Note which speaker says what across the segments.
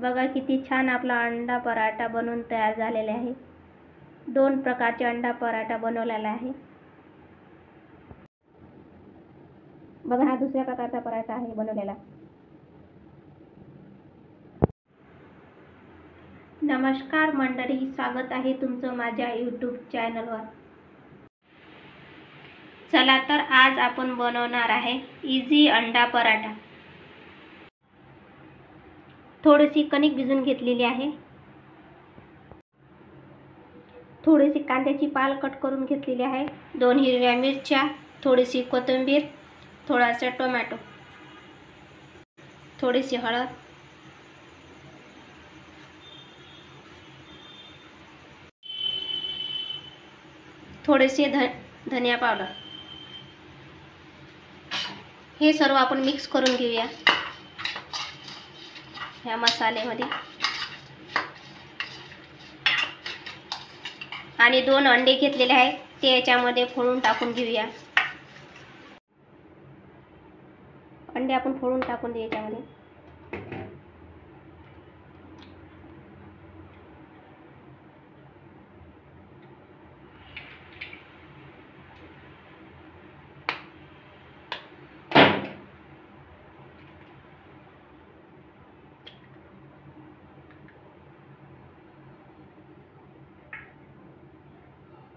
Speaker 1: बघा किती छान आपला अंडा पराठा बनवून तयार झालेला आहे। 2 प्रकारचे अंडा पराठा बनवलेला आहे। बघा हा दुसऱ्या प्रकारचा पराठा आहे बनवलेला। नमस्कार मंडळी, स्वागत आहे तुमचं माझ्या YouTube चॅनलवर। चला तर आज आपण बनवणार आहे इझी अंडा पराठा। थोडीशी कणिक भिजवून घेतलेली आहे। थोडीशी कांद्याची पाल कट करून घेतलेली आहे। 2 हिरव्या मिरच्या, थोडीशी कोथिंबीर, थोडासा टोमॅटो, थोडीशी हळद, थोडेसे धनिया पावडर। हे सर्व आपण मिक्स करून घेऊया ह्या मसाल्यामध्ये। आणि 2 अंडे घेतलेले आहेत ते याच्यामध्ये फोडून टाकून घेऊया। अंडे आपण फोडून टाकून देऊ याच्यामध्ये।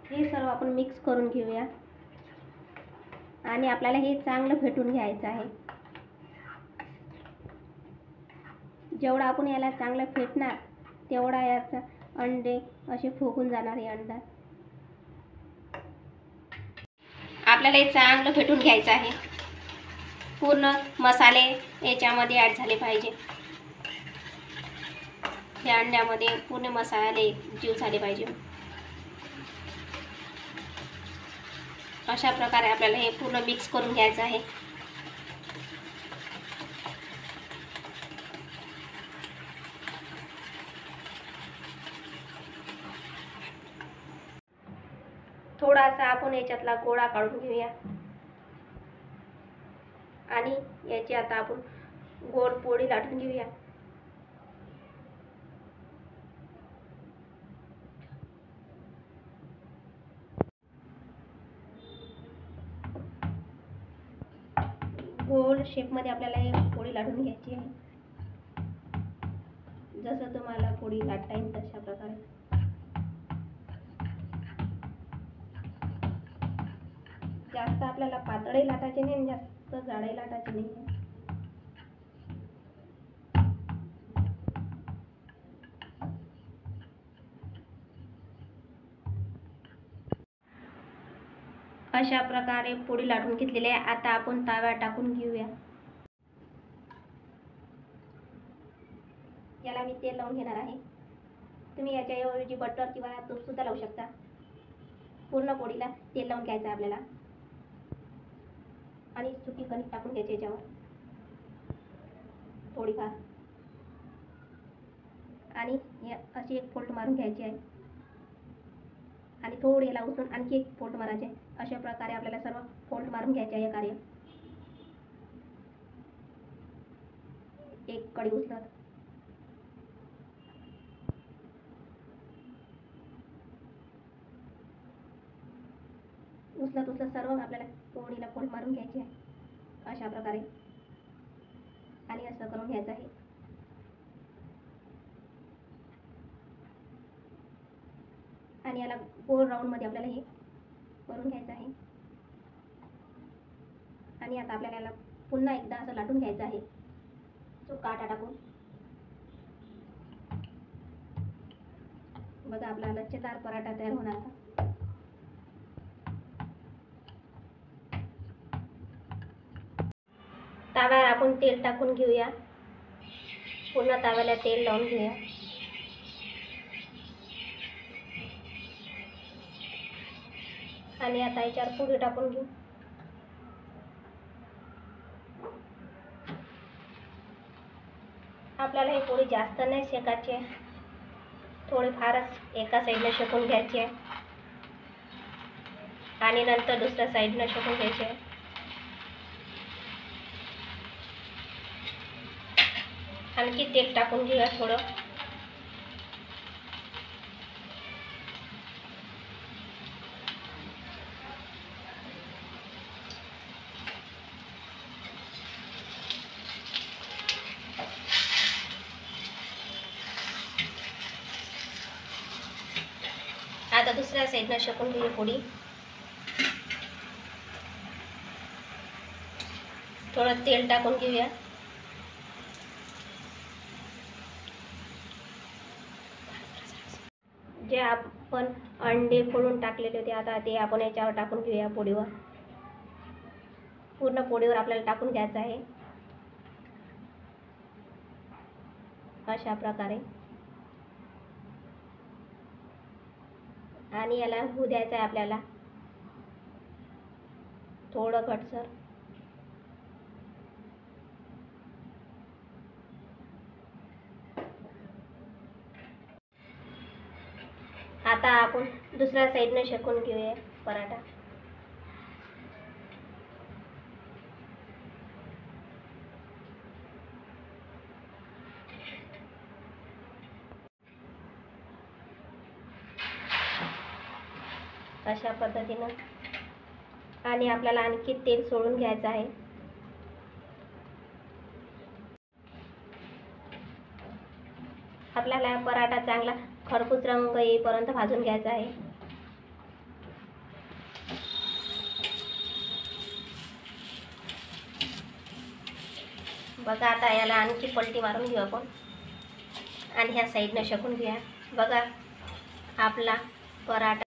Speaker 1: हे सर्व आपण मिक्स करून घेऊया आणि आपल्याला हे चांगलं फेटून घ्यायचं आहे। जेवढा आपण याला चांगलं फेटणार तेवढा याचा अंडे असे फुगून जाणार। हे अंडा आपल्याला हे चांगलं फेटून घ्यायचं आहे। पूर्ण मसाले याच्यामध्ये ॲड झाले पाहिजे। या अंड्यामध्ये पूर्ण मसाले जीव झाले पाहिजे। अशा प्रकारे आपल्याला हे पूर्ण मिक्स करून घ्यायचं आहे। थोडासा आपण याच्यातला गोळा काढून घेऊया आणि याची आता आपण गोल पोळी लाटून घेऊया। गोल शेप मध्ये आपल्याला ही पोळी लाटून घ्यायची आहे। जसं तुम्हाला पोळी लाटता येईल तशा प्रकारे। जास्त आपल्याला पातळही लाटायचे नाही आणि जास्त जाडही लाटायचे नाही। अशा प्रकारे पोळी लाटून घेतलेली आहे। आता आपण तव्यावर टाकून घेऊया। याला मी तेल लावून घेणार आहे। तुम्ही याच्याऐवजी बटर किंवा तूप सुद्धा लावू शकता। पूर्ण पोळीला तेल लावून घ्यायचं आपल्याला आणि सुकी कणिक टाकून घ्यायची याच्यावर थोडीफार आणि अशी एक फोल्ड मारून घ्यायची आहे आणि थोडी याला उचलून आणखी एक फोल्ड मारायचे। अशा प्रकारे आपल्याला सर्व फोल्ड मारून घ्यायचे आहे कार्य। एक कढई उचलत सर्व आपल्याला पोळीला फोल्ड मारून घ्यायची आहे अशा प्रकारे आणि असं करून घ्यायचं आहे। आणि याला गोल राऊंड मध्ये आपल्याला हे करून घ्यायचं आहे। आणि आता आपल्याला याला पुन्हा एकदा असं लाटून घ्यायचं आहे सुका आटा टाकून। बघा आपला लच्छेदार पराठा तयार होणार आहे। तव्यावर आपण तेल टाकून घेऊया। पुन्हा तव्याला तेल लावून घेऊया आणि आता याच्यावर पोळी टाकून घेऊ। आपल्याला ही पोळी जास्त नाही शेकायची आहे, थोडी फारच एका साईडने शेकून घ्यायची आहे आणि नंतर दुसऱ्या साईडने शेकून घ्यायची आहे। आणखी तेल टाकून घेऊया थोडं. आता दुसऱ्या साईडनं शेकून घेऊया पोळी. थोडं तेल टाकून घेऊया. जे आपण अंडे फोडून टाकलेले होते आता ते आपण याच्यावर टाकून घेऊया पोळीवर. पूर्ण पोळीवर आपल्याला टाकून घ्यायचं आहे अशा प्रकारे. आणि याला होऊ द्यायचं आहे आपल्याला थोडं घटसर. आता आपण दुसऱ्या साईडने शेकून घेऊया पराठा. अशा पद्धतीनं. आणि आपल्याला आणखी तेल सोडून घ्यायचं आहे. आपल्याला पराठा चांगला खरपूस रंग येईपर्यंत भाजून घ्यायचा आहे. बघा आता याला आणखी पलटी मारून घेऊ आपण आणि ह्या साईडनं शेकून घेऊया. बघा आपला पराठा